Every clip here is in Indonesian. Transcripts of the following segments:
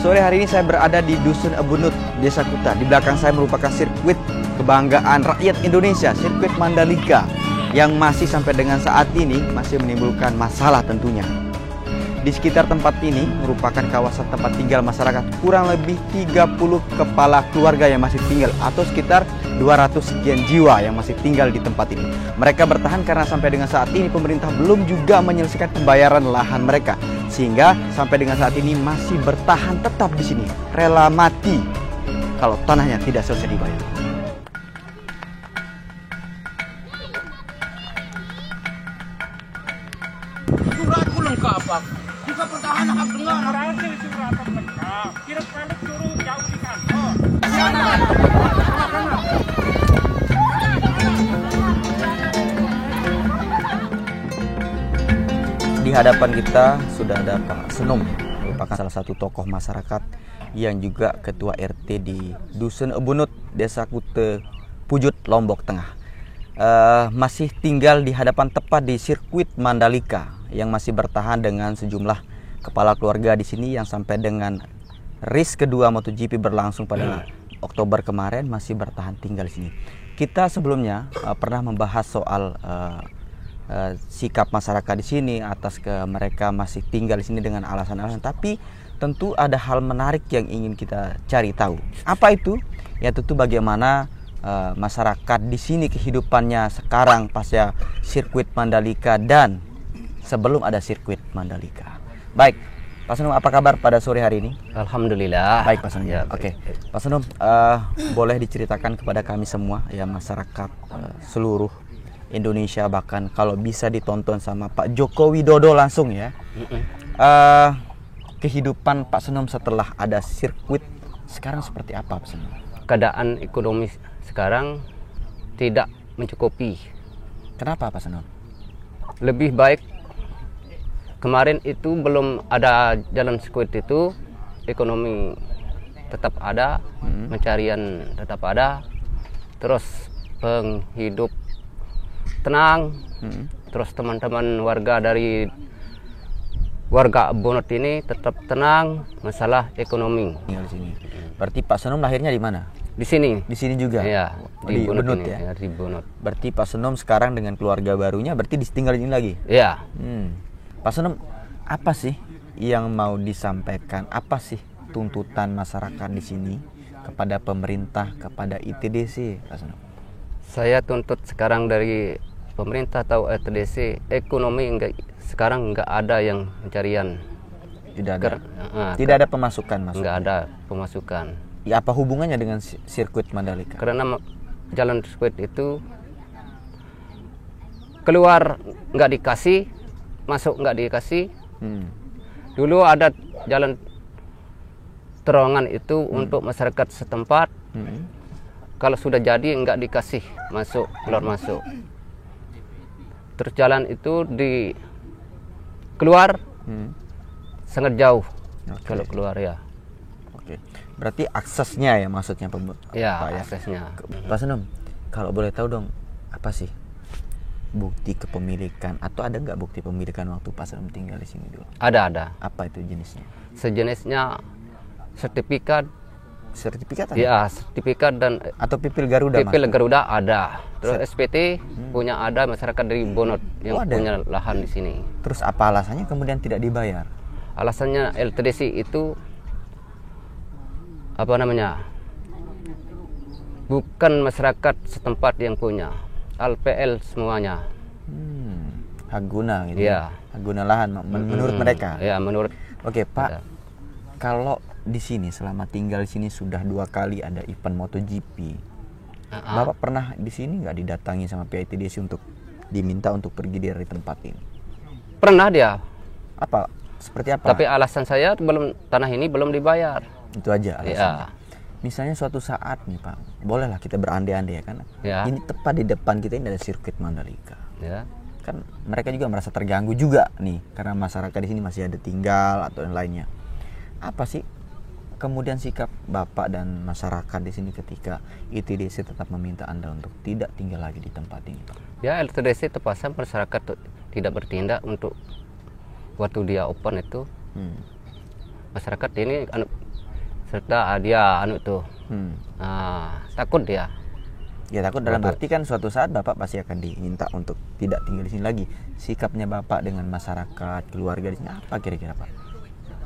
Sore hari ini saya berada di Dusun Ebunut, Desa Kuta. Di belakang saya merupakan sirkuit kebanggaan rakyat Indonesia, sirkuit Mandalika, yang masih sampai dengan saat ini masih menimbulkan masalah tentunya. Di sekitar tempat ini merupakan kawasan tempat tinggal masyarakat, kurang lebih 30 kepala keluarga yang masih tinggal, atau sekitar 200 sekian jiwa yang masih tinggal di tempat ini. Mereka bertahan karena sampai dengan saat ini pemerintah belum juga menyelesaikan pembayaran lahan mereka, sehingga sampai dengan saat ini masih bertahan tetap di sini, rela mati kalau tanahnya tidak selesai dibayar. Suratku lengkap, Pak. Jika pertahanan hak dengan hasil surat lengkap, kira kali suruh jauh di kantor. Di hadapan kita sudah ada Pak Senum, merupakan salah satu tokoh masyarakat yang juga ketua RT di Dusun Ebunut, Desa Kuta, Pujut, Lombok Tengah. Masih tinggal di hadapan tepat di sirkuit Mandalika yang masih bertahan dengan sejumlah kepala keluarga di sini yang sampai dengan race kedua MotoGP berlangsung pada Oktober kemarin masih bertahan tinggal di sini. Kita sebelumnya pernah membahas soal sikap masyarakat di sini atas mereka masih tinggal di sini dengan alasan-alasan, tapi tentu ada hal menarik yang ingin kita cari tahu. Apa itu? Ya tentu bagaimana masyarakat di sini kehidupannya sekarang pasca sirkuit Mandalika dan sebelum ada sirkuit Mandalika. Baik, Pak Senum, apa kabar pada sore hari ini? Alhamdulillah. Baik, Pak Senum. Ya, Oke, Pak Senum, boleh diceritakan kepada kami semua, ya masyarakat seluruh Indonesia, bahkan kalau bisa ditonton sama Pak Joko Widodo langsung ya. Kehidupan Pak Senum setelah ada sirkuit sekarang seperti apa, Pak Senum? Keadaan ekonomi sekarang tidak mencukupi. Kenapa, Pak Senum? Lebih baik kemarin itu belum ada jalan sirkuit itu, ekonomi tetap ada, pencarian tetap ada, terus penghidup tenang, terus teman-teman warga dari warga Ebunut ini tetap tenang masalah ekonomi. Tinggal di sini. Berarti Pak Senum lahirnya di mana? Di sini. Di sini juga. Iya, di Ebunut ini, ya. Di Ebunut. Berarti Pak Senum sekarang dengan keluarga barunya berarti tinggal di sini lagi. Iya. Pak Senum, apa sih yang mau disampaikan? Apa sih tuntutan masyarakat di sini kepada pemerintah, kepada ITDC, Pak Senum? Saya tuntut sekarang dari pemerintah atau ITDC, ekonomi sekarang nggak ada yang pencarian. Tidak ada. Tidak ada pemasukan, maksudnya. Nggak ada pemasukan. Ya, apa hubungannya dengan sirkuit Mandalika? Karena jalan sirkuit itu keluar nggak dikasih, masuk nggak dikasih. Dulu ada jalan terowongan itu untuk masyarakat setempat. Kalau sudah jadi nggak dikasih masuk, keluar masuk. Terus jalan itu keluar sangat jauh. Kalau keluar ya. Oke. Berarti aksesnya ya maksudnya Ya, Pak, ya? aksesnya. Pak Senum, kalau boleh tahu dong, apa sih bukti kepemilikan atau ada nggak bukti pemilikan waktu Pak Senum tinggal di sini dulu? Ada. Apa itu jenisnya? Sejenisnya sertifikat. Sertifikat ada? Ya, sertifikat dan Atau pipil Garuda? pipil Garuda ada. Terus SPT punya ada, masyarakat dari Ebunut yang punya lahan di sini. Terus apa alasannya kemudian tidak dibayar? Alasannya LTDC itu apa namanya? Bukan masyarakat setempat yang punya, LPL semuanya. Hak guna gitu. Iya. Hak guna lahan menurut mereka. Ya, menurut. Oke, Pak. Kalau di sini selama tinggal di sini sudah 2 kali ada event MotoGP. Bapak pernah di sini nggak didatangi sama pihak ITDC untuk diminta untuk pergi dari tempat ini? Pernah dia. Apa? Seperti apa? Tapi alasan saya tanah ini belum dibayar. Itu aja alasannya. Ya. Misalnya suatu saat nih Pak, bolehlah kita berandai-andai ya kan. Ya. Ini tepat di depan kita ini ada sirkuit Mandalika. Ya. Kan mereka juga merasa terganggu juga nih karena masyarakat di sini masih ada tinggal atau yang lainnya. Apa sih kemudian sikap Bapak dan masyarakat di sini ketika ITDC tetap meminta Anda untuk tidak tinggal lagi di tempat ini, Pak? Ya, LTDC terpaksa masyarakat tidak bertindak untuk waktu dia open itu. Masyarakat ini serta dia tuh Hmm. takut dia. Ya takut dalam Betul. arti kan suatu saat Bapak pasti akan diminta untuk tidak tinggal di sini lagi. Sikapnya Bapak dengan masyarakat, keluarga di sini apa kira-kira Pak?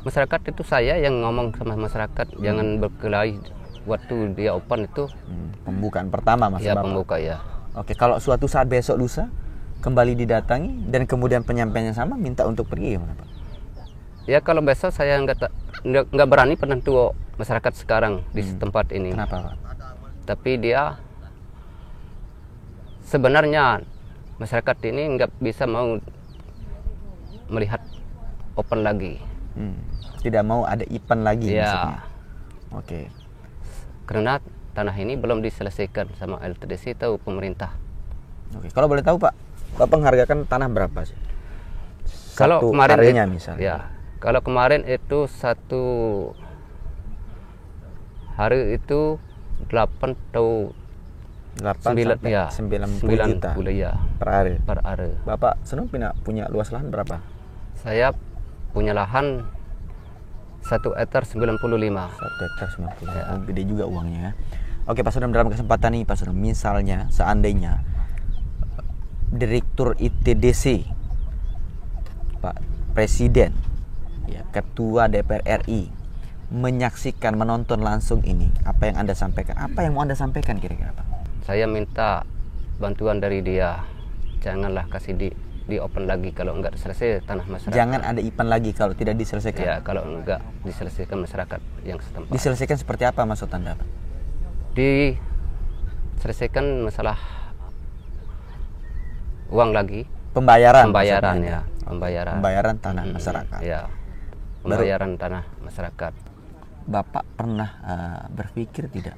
Masyarakat itu saya yang ngomong sama masyarakat jangan berkelahi waktu dia open itu. Pembukaan pertama maksud Ya Bapak? pembuka ya. Oke, kalau suatu saat besok lusa kembali didatangi dan kemudian penyampaiannya sama minta untuk pergi gimana Pak? Ya kalau besok saya nggak berani penentu masyarakat sekarang di tempat ini. Kenapa Pak? Tapi dia sebenarnya masyarakat ini nggak bisa mau melihat open lagi. Tidak mau ada event lagi Ya. maksudnya? Oke. Karena tanah ini belum diselesaikan sama LTDC atau pemerintah. Oke. Kalau boleh tahu Pak, Bapak menghargakan tanah berapa sih? Kalau Satu kemarin areanya misalnya. Ya, kalau kemarin itu satu hari itu 8 atau 8 9 sampai ya 90 juta ya per hari. per are. Bapak Senum punya luas lahan berapa? Saya punya lahan 1 hektar 95. 1 hektar 90. Oh, gede juga uangnya ya. Oke Pak Senum, dalam kesempatan ini Pak Senum, misalnya seandainya Direktur ITDC, Pak Presiden, ya, Ketua DPR RI menyaksikan, menonton langsung ini, apa yang Anda sampaikan? Apa yang mau Anda sampaikan kira-kira Pak? Saya minta bantuan dari dia. Janganlah kasih di open lagi kalau enggak selesai tanah masyarakat. Jangan ada IPAN lagi kalau tidak diselesaikan. Ya, kalau enggak diselesaikan masyarakat yang setempat. Diselesaikan seperti apa maksud Anda Pak? Diselesaikan masalah uang lagi. Pembayaran Pembayaran maksudnya. ya, pembayaran. Pembayaran tanah masyarakat. Ya. Pembayaran tanah masyarakat. Bapak pernah berpikir tidak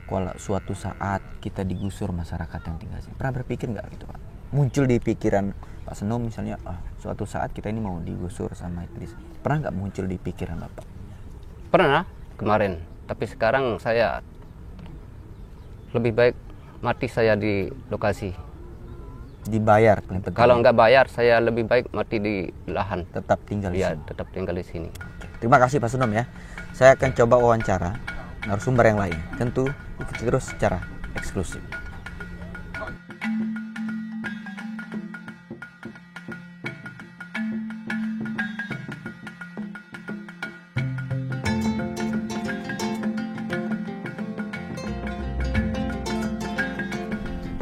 kalau suatu saat kita digusur masyarakat yang tinggal sini? Pernah berpikir nggak gitu Pak? Muncul di pikiran Pak Senum misalnya, suatu saat kita ini mau digusur sama ITDC. Pernah nggak muncul di pikiran Bapak? Pernah kemarin, tapi sekarang saya lebih baik mati saya di lokasi. Dibayar paling penting. Kalau nggak bayar, saya lebih baik mati di lahan. Tetap tinggal di Ya, sini. tetap tinggal di sini. Terima kasih Pak Senum ya. Saya akan coba wawancara narasumber yang lain. Tentu ikuti terus secara eksklusif.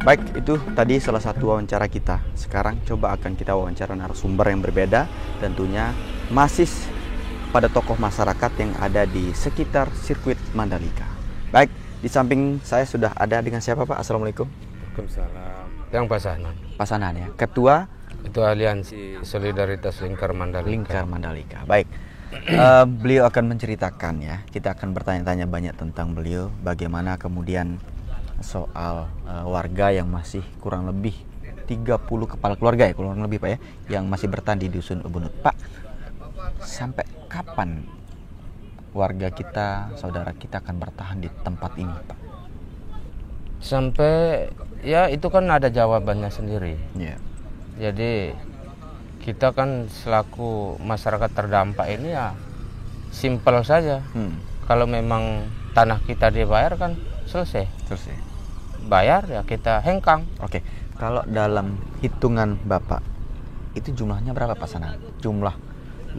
Baik, itu tadi salah satu wawancara kita. Sekarang coba akan kita wawancara narasumber yang berbeda, tentunya masih pada tokoh masyarakat yang ada di sekitar sirkuit Mandalika. Baik, di samping saya sudah ada dengan siapa Pak? Assalamualaikum. Waalaikumsalam. Yang Pasanan. Pasanan ya, Ketua Itu Aliansi Solidaritas Lingkar Mandalika. Lingkar Mandalika. Baik, beliau akan menceritakan ya. Kita akan bertanya-tanya banyak tentang beliau, bagaimana kemudian soal warga yang masih kurang lebih 30 kepala keluarga ya, kurang lebih Pak ya, yang masih bertahan di Dusun Ubunut. Pak, sampai kapan warga kita, saudara kita akan bertahan di tempat ini Pak? Sampai ya itu kan ada jawabannya sendiri. Ya. Jadi kita kan selaku masyarakat terdampak ini ya simpel saja. Kalau memang tanah kita dibayar kan selesai. Selesai. Bayar ya kita hengkang. Oke, kalau dalam hitungan Bapak itu jumlahnya berapa Pak Sana? Jumlah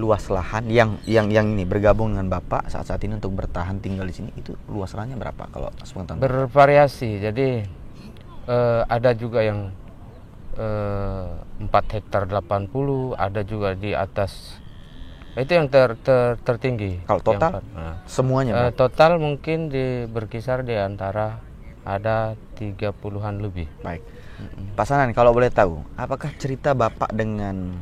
luas lahan yang ini bergabung dengan Bapak saat ini untuk bertahan tinggal di sini, itu luas lahannya berapa kalau sepengetahuan? Bervariasi. Jadi ada juga yang 4 hektar 80, ada juga di atas. Itu yang tertinggi. Kalau total semuanya berapa? Total mungkin berkisar di antara ada 30-an lebih. Baik. Pak Sanan, kalau boleh tahu, apakah cerita Bapak dengan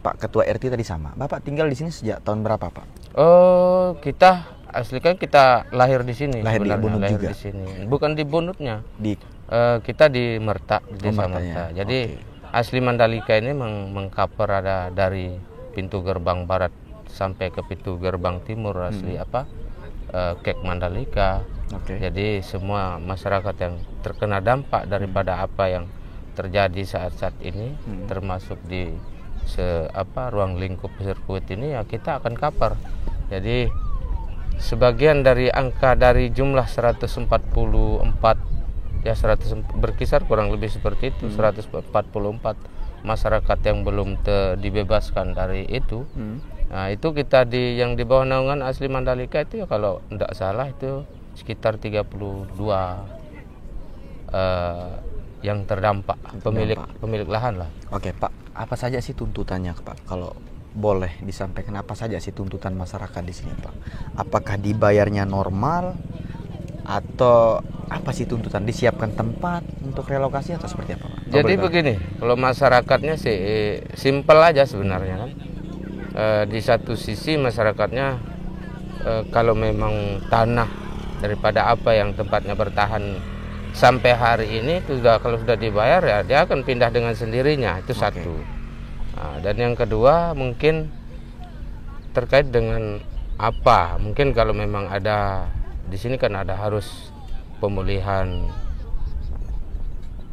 Pak Ketua RT tadi sama? Bapak tinggal di sini sejak tahun berapa, Pak? Oh, kita asli kan kita lahir di sini. Lahir di Bunut lahir juga? di sini. Bukan di Bunutnya. Kita di Merta, di Desa Merta. Jadi asli Mandalika ini mengcover ada dari pintu gerbang barat sampai ke pintu gerbang timur asli Kek Mandalika. Jadi semua masyarakat yang terkena dampak daripada apa yang terjadi saat-saat ini, termasuk di ruang lingkup sirkuit ini, ya kita akan cover. Jadi sebagian dari angka dari jumlah 144 ya, berkisar kurang lebih seperti itu, 144 masyarakat yang belum dibebaskan dari itu. Nah, itu kita yang di bawah naungan Asli Mandalika itu ya, kalau tidak salah itu sekitar 32 yang terdampak, pemilik lahan lah. Oke Pak, apa saja sih tuntutannya Pak? Kalau boleh disampaikan, apa saja sih tuntutan masyarakat di sini Pak? Apakah dibayarnya normal atau apa sih tuntutan? Disiapkan tempat untuk relokasi atau seperti apa Pak? Jadi begini, kalau masyarakatnya sih simpel aja sebenarnya kan. Di satu sisi masyarakatnya kalau memang tanah daripada apa yang tempatnya bertahan sampai hari ini itu kalau sudah dibayar ya dia akan pindah dengan sendirinya, itu satu. Nah, dan yang kedua mungkin terkait dengan apa, mungkin kalau memang ada di sini kan ada harus pemulihan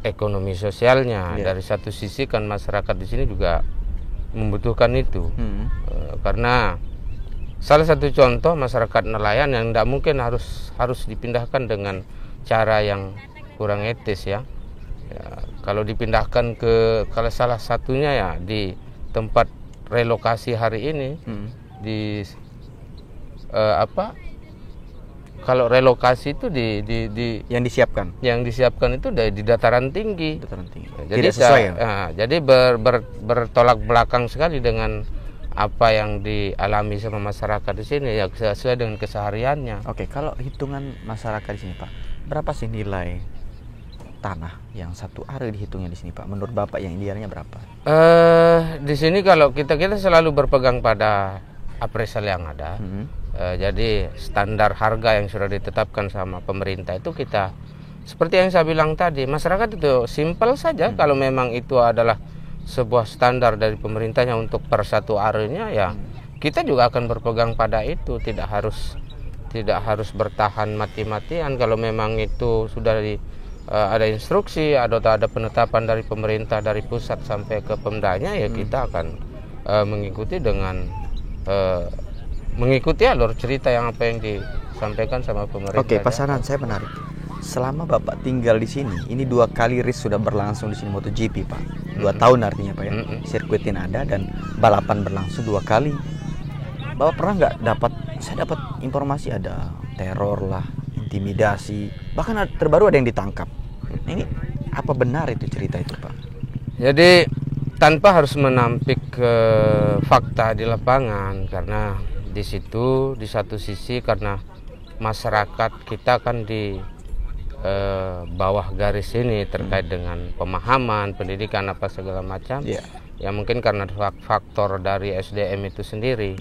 ekonomi sosialnya. Dari satu sisi kan masyarakat di sini juga membutuhkan itu. Karena salah satu contoh masyarakat nelayan yang tidak mungkin harus dipindahkan dengan cara yang kurang etis ya. Kalau dipindahkan kalau salah satunya ya di tempat relokasi hari ini di kalau relokasi itu yang disiapkan itu di dataran tinggi. Jadi tidak sesuai ya? Jadi bertolak belakang sekali dengan apa yang dialami sama masyarakat di sini ya, sesuai dengan kesehariannya. Oke, kalau hitungan masyarakat di sini Pak, berapa sih nilai tanah yang satu are dihitungnya di sini Pak? Menurut Bapak yang idealnya berapa? Di sini kalau kita selalu berpegang pada appraisal yang ada. Jadi standar harga yang sudah ditetapkan sama pemerintah itu kita, seperti yang saya bilang tadi, masyarakat itu simpel saja. Kalau memang itu adalah sebuah standar dari pemerintahnya untuk per satu arenya ya, kita juga akan berpegang pada itu. Tidak harus bertahan mati-matian. Kalau memang itu sudah ada instruksi, ada penetapan dari pemerintah dari pusat sampai ke Pemdanya ya, kita akan mengikuti dengan mengikuti alur cerita yang apa yang disampaikan sama pemerintah. Oke, Pak Sanan, saya menarik. Selama Bapak tinggal di sini, ini 2 kali race sudah berlangsung di sini MotoGP Pak. 2 tahun artinya Pak ya. Sirkuitin ada dan balapan berlangsung 2 kali. Bapak pernah nggak saya dapat informasi ada teror lah, intimidasi, bahkan terbaru ada yang ditangkap. Ini apa benar itu cerita itu Pak? Jadi tanpa harus menampik ke fakta di lapangan, karena di situ di satu sisi karena masyarakat kita kan di bawah garis ini terkait dengan pemahaman, pendidikan apa segala macam. Ya mungkin karena faktor dari SDM itu sendiri.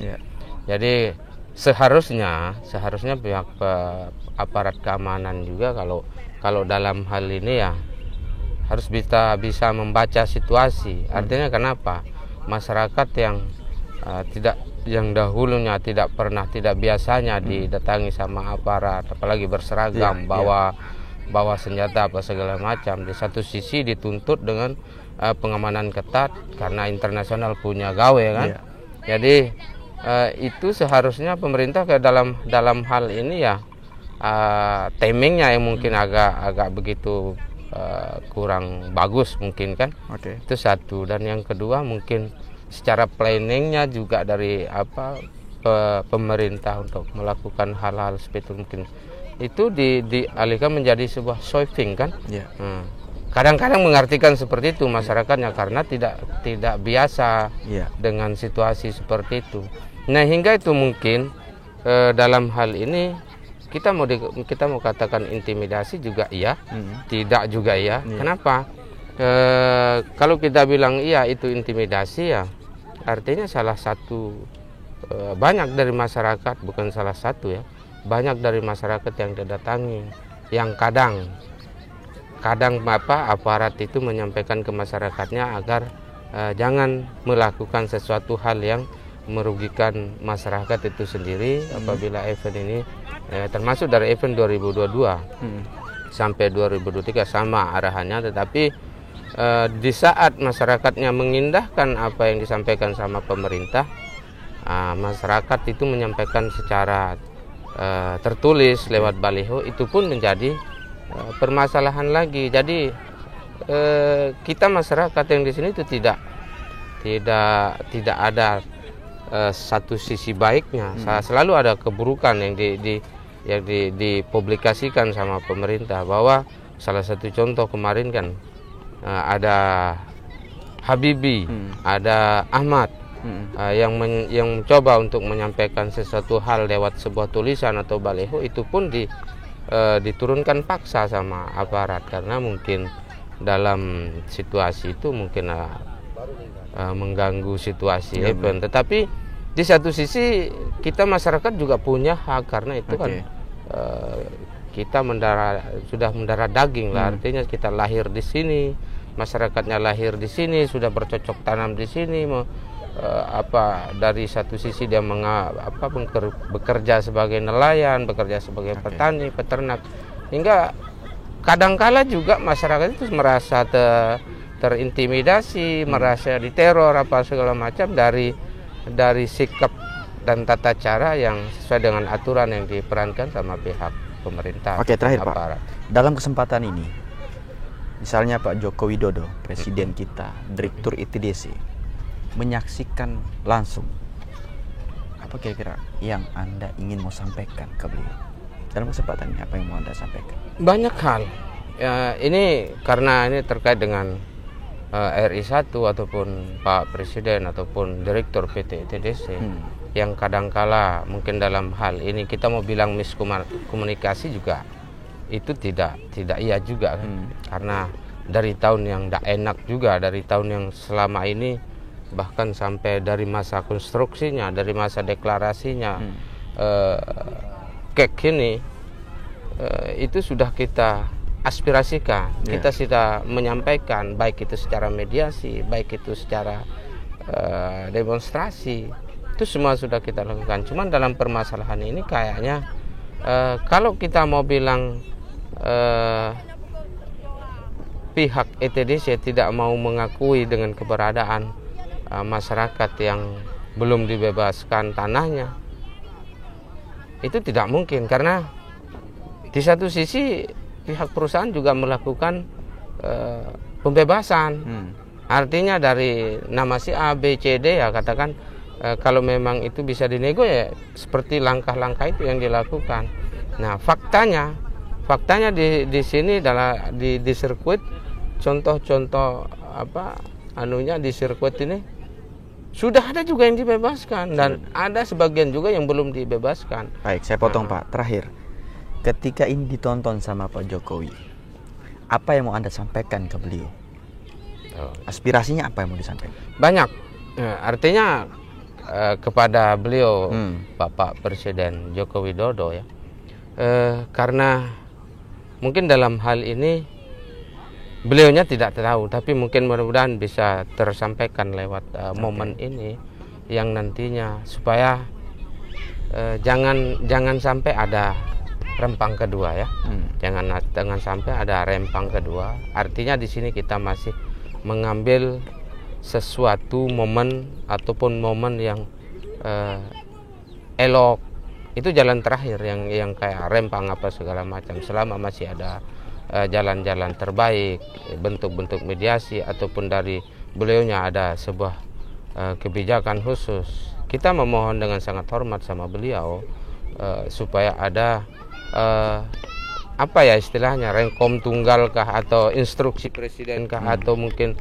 Jadi seharusnya pihak aparat keamanan juga kalau dalam hal ini ya harus bisa membaca situasi. Artinya kenapa? Masyarakat yang dahulunya tidak biasanya didatangi sama aparat, apalagi berseragam, bawa senjata apa segala macam. Di satu sisi dituntut dengan pengamanan ketat karena internasional punya gawe kan. Jadi itu seharusnya pemerintah dalam hal ini ya timingnya yang mungkin agak begitu kurang bagus mungkin kan. Itu satu. Dan yang kedua mungkin secara planningnya juga dari pemerintah untuk melakukan hal-hal seperti itu mungkin itu dialihkan menjadi sebuah sweeping kan. Kadang-kadang mengartikan seperti itu masyarakatnya karena tidak biasa dengan situasi seperti itu. Nah hingga itu mungkin dalam hal ini kita mau katakan intimidasi juga iya, tidak juga iya. Kenapa? Kalau kita bilang iya itu intimidasi ya artinya salah satu banyak dari masyarakat, bukan salah satu ya, banyak dari masyarakat yang didatangi, yang kadang aparat itu menyampaikan ke masyarakatnya agar jangan melakukan sesuatu hal yang merugikan masyarakat itu sendiri apabila event ini termasuk dari event 2022 sampai 2023 sama arahannya, tetapi di saat masyarakatnya mengindahkan apa yang disampaikan sama pemerintah, masyarakat itu menyampaikan secara tertulis lewat baliho, itu pun menjadi permasalahan lagi. Jadi kita masyarakat yang di sini itu tidak ada satu sisi baiknya. Selalu ada keburukan yang dipublikasikan sama pemerintah. Bahwa salah satu contoh kemarin kan ada Habibie, ada Ahmad yang mencoba untuk menyampaikan sesuatu hal lewat sebuah tulisan atau baliho, itu pun diturunkan paksa sama aparat karena mungkin dalam situasi itu mungkin mengganggu situasi event. Tetapi di satu sisi kita masyarakat juga punya hak, karena itu kan kita sudah mendarah daging lah, artinya kita lahir di sini, masyarakatnya lahir di sini, sudah bercocok tanam di sini. Dari satu sisi dia bekerja sebagai nelayan, bekerja sebagai petani, peternak, hingga kadangkala juga masyarakat itu merasa terintimidasi, merasa diteror apa segala macam dari sikap dan tata cara yang sesuai dengan aturan yang diperankan sama pihak pemerintah. Oke, terakhir aparat. Pak, dalam kesempatan ini, misalnya Pak Joko Widodo, Presiden kita, Direktur ITDC, menyaksikan langsung, apa kira-kira yang Anda ingin mau sampaikan ke beliau? Dalam kesempatan ini, apa yang mau Anda sampaikan? Banyak hal. Ini karena ini terkait dengan RI1 ataupun Pak Presiden ataupun Direktur PT ITDC yang kadangkala mungkin dalam hal ini kita mau bilang miskomunikasi juga itu tidak iya juga kan? Karena dari tahun yang tidak enak juga, dari tahun yang selama ini, bahkan sampai dari masa konstruksinya, dari masa deklarasinya, kek ini itu sudah kita aspirasikan, kita sudah menyampaikan, baik itu secara mediasi, baik itu secara demonstrasi, itu semua sudah kita lakukan. Cuman dalam permasalahan ini kayaknya kalau kita mau bilang pihak ITDC tidak mau mengakui dengan keberadaan masyarakat yang belum dibebaskan tanahnya, itu tidak mungkin, karena di satu sisi pihak perusahaan juga melakukan pembebasan. Artinya dari nama si A, B, C, D ya katakan kalau memang itu bisa dinego ya seperti langkah-langkah itu yang dilakukan. Nah faktanya di sini adalah di sirkuit, contoh-contoh di sirkuit ini sudah ada juga yang dibebaskan dan ada sebagian juga yang belum dibebaskan. Baik, saya potong Pak. Terakhir, ketika ini ditonton sama Pak Jokowi, apa yang mau Anda sampaikan ke beliau? Aspirasinya apa yang mau disampaikan? Banyak. Artinya kepada beliau Bapak Presiden Joko Widodo ya, karena mungkin dalam hal ini beliaunya tidak tahu, tapi mungkin mudah-mudahan bisa tersampaikan lewat momen ini yang nantinya supaya jangan sampai ada rempang kedua ya. Jangan sampai ada rempang kedua. Artinya di sini kita masih mengambil sesuatu momen ataupun momen yang elok. Itu jalan terakhir yang kayak rempang apa segala macam. Selama masih ada jalan-jalan terbaik, bentuk-bentuk mediasi ataupun dari beliaunya ada sebuah kebijakan khusus, kita memohon dengan sangat hormat sama beliau supaya ada istilahnya renkom tunggal kah atau instruksi presiden kah atau mungkin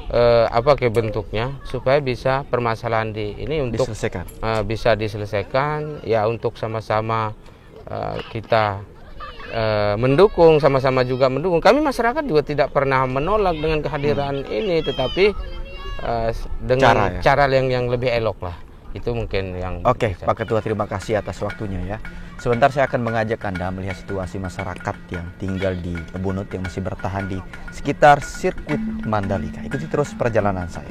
ke bentuknya, supaya bisa permasalahan ini untuk bisa diselesaikan ya, untuk sama-sama kita mendukung, sama-sama juga mendukung. Kami masyarakat juga tidak pernah menolak dengan kehadiran ini, tetapi dengan cara yang lebih elok lah. Itu mungkin yang Oke, Pak Ketua, terima kasih atas waktunya ya. Sebentar saya akan mengajak Anda melihat situasi masyarakat yang tinggal di Ubunut yang masih bertahan di sekitar sirkuit Mandalika. Ikuti terus perjalanan saya.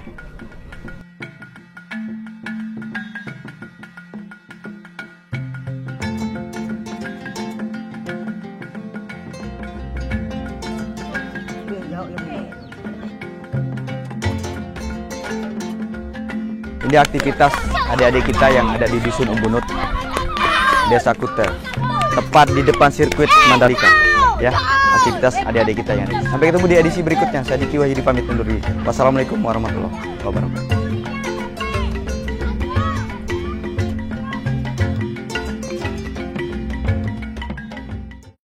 Ini aktivitas adik-adik kita yang ada di Dusun Ubunut Desa Kute, tepat di depan sirkuit Mandalika. Ya, aktivitas adik-adik kita yang ada. Sampai ketemu di edisi berikutnya. Saya Diki Wahyudi pamit undur diri. Wassalamualaikum warahmatullahi wabarakatuh.